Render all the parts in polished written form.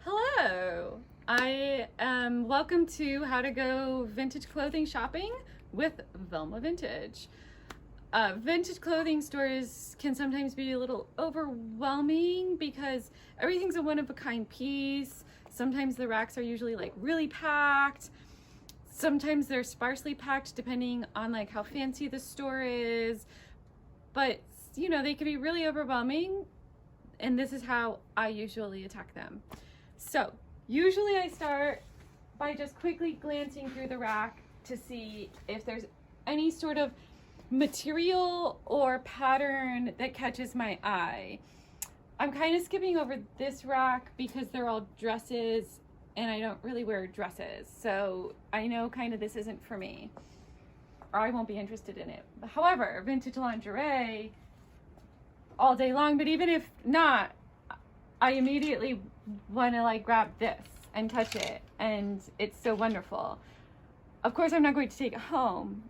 Hello, I am welcome to How to Go Vintage Clothing Shopping with Velma Vintage. Vintage clothing stores can sometimes be a little overwhelming because everything's a one-of-a-kind piece. Sometimes the racks are usually like really packed. Sometimes they're sparsely packed depending on like how fancy the store is. But you know, they can be really overwhelming, and this is how I usually attack them. So usually I start by just quickly glancing through the rack to see if there's any sort of material or pattern that catches my eye. I'm kind of skipping over this rack because they're all dresses and I don't really wear dresses. So I know kind of this isn't for me, or I won't be interested in it. However, vintage lingerie all day long, but even if not, I immediately want to like grab this and touch it, and it's so wonderful. Of course, I'm not going to take it home.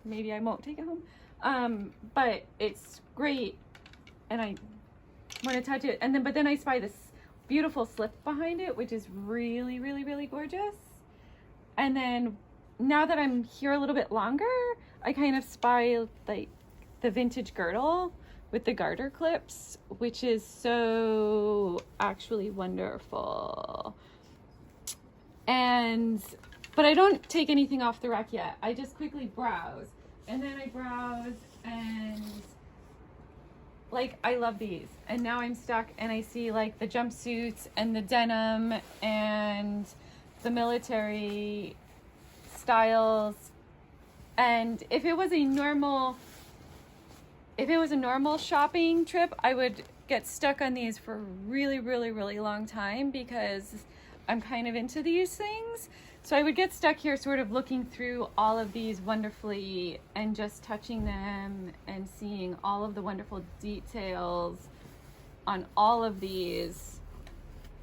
Maybe I won't take it home, but it's great, and I want to touch it. And then, but then I spy this beautiful slip behind it, which is really, really, really gorgeous. And then, now that I'm here a little bit longer, I kind of spy like the vintage girdle with the garter clips, which is so actually wonderful. But I don't take anything off the rack yet. I just quickly browse, and then I browse, and like I love these. And now I'm stuck and I see like the jumpsuits and the denim and the military styles. And if it was a normal shopping trip, I would get stuck on these for a really, really, really long time because I'm kind of into these things. So I would get stuck here sort of looking through all of these wonderfully and just touching them and seeing all of the wonderful details on all of these.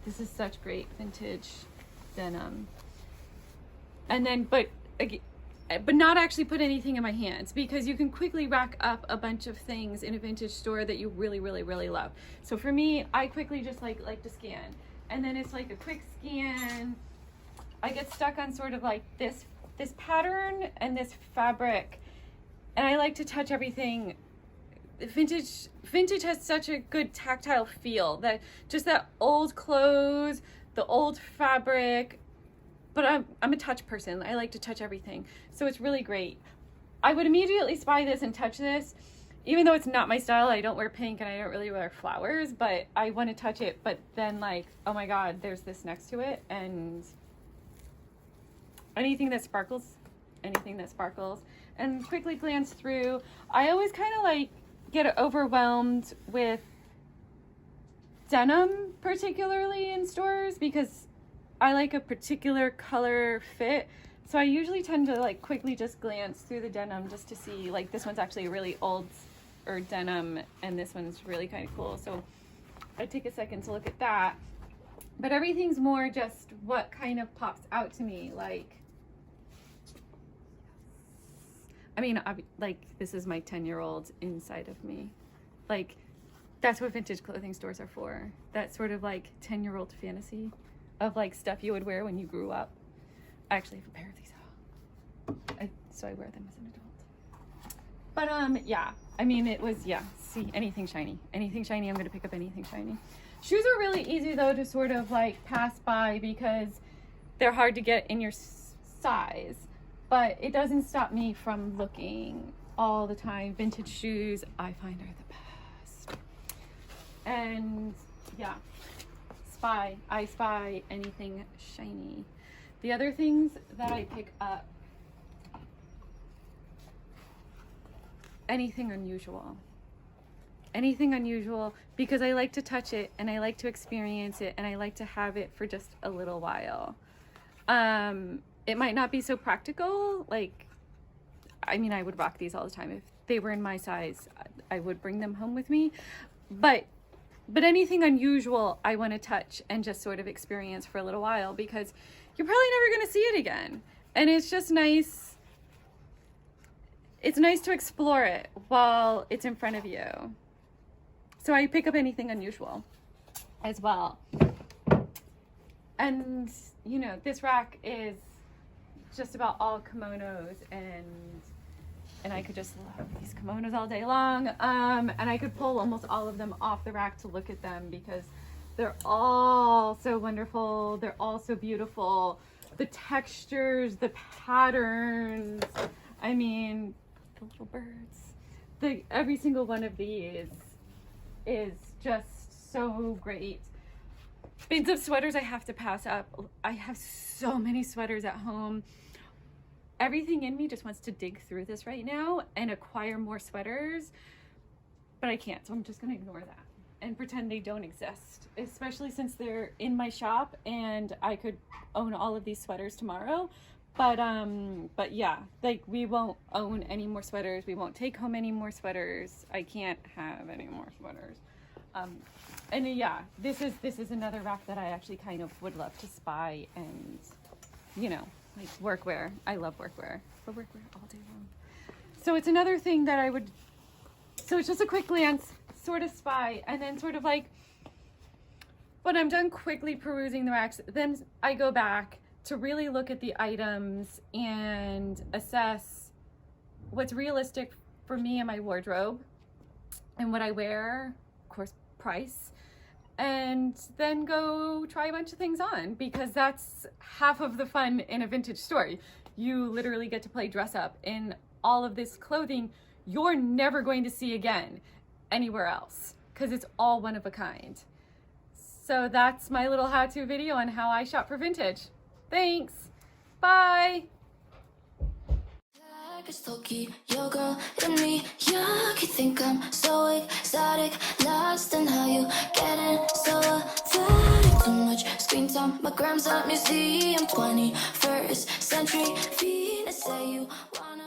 This is such great vintage denim. And then, but not actually put anything in my hands, because you can quickly rack up a bunch of things in a vintage store that you really, really, really love. So for me, I quickly just like to scan, and then it's like a quick scan. I get stuck on sort of like this pattern and this fabric, and I like to touch everything. Vintage has such a good tactile feel, that just that old clothes, the old fabric. But I'm a touch person. I like to touch everything. So it's really great. I would immediately spy this and touch this. Even though it's not my style, I don't wear pink and I don't really wear flowers, but I want to touch it. But then like, oh my God, there's this next to it. And anything that sparkles, and quickly glance through. I always kind of like get overwhelmed with denim, particularly in stores, because I like a particular color fit. So I usually tend to like quickly just glance through the denim just to see, like, this one's actually a really old or denim and this one's really kind of cool. So I take a second to look at that. But everything's more just what kind of pops out to me. Like, I mean, like, this is my 10-year-old inside of me. Like, that's what vintage clothing stores are for. That sort of like 10-year-old fantasy of like stuff you would wear when you grew up. I actually have a pair of these out, so I wear them as an adult. But yeah, I mean, it was, yeah, see, anything shiny, I'm gonna pick up anything shiny. Shoes are really easy though to sort of like pass by because they're hard to get in your size, but it doesn't stop me from looking all the time. Vintage shoes, I find, are the best. And yeah, I spy anything shiny. The other things that I pick up, anything unusual, because I like to touch it and I like to experience it and I like to have it for just a little while. It might not be so practical. Like, I mean, I would rock these all the time. If they were in my size, I would bring them home with me. But anything unusual, I want to touch and just sort of experience for a little while, because you're probably never going to see it again. And it's just nice. It's nice to explore it while it's in front of you. So I pick up anything unusual as well. And, you know, this rack is just about all kimonos, and I could just love these kimonos all day long. And I could pull almost all of them off the rack to look at them because they're all so wonderful. They're all so beautiful. The textures, the patterns, I mean, the little birds. Every single one of these is just so great. Bins of sweaters I have to pass up. I have so many sweaters at home. Everything in me just wants to dig through this right now and acquire more sweaters, but I can't, so I'm just gonna ignore that and pretend they don't exist, especially since they're in my shop and I could own all of these sweaters tomorrow. But yeah, like, we won't own any more sweaters. We won't take home any more sweaters. I can't have any more sweaters. And yeah, this is another rack that I actually kind of would love to spy and, you know, like workwear. I love workwear, but workwear all day long. So it's another thing that I would, so it's just a quick glance, sort of spy, and then sort of like, when I'm done quickly perusing the racks, then I go back to really look at the items and assess what's realistic for me and my wardrobe and what I wear, of course, price, and then go try a bunch of things on, because that's half of the fun in a vintage store. You literally get to play dress up in all of this clothing you're never going to see again anywhere else, because it's all one of a kind. So that's my little how-to video on how I shop for vintage. Thanks. Bye. Your girl and me, yeah, you think I'm so exotic, lost in how you getting so athletic. Too much screen time, my grams at museum, 21st century Venus, say you wanna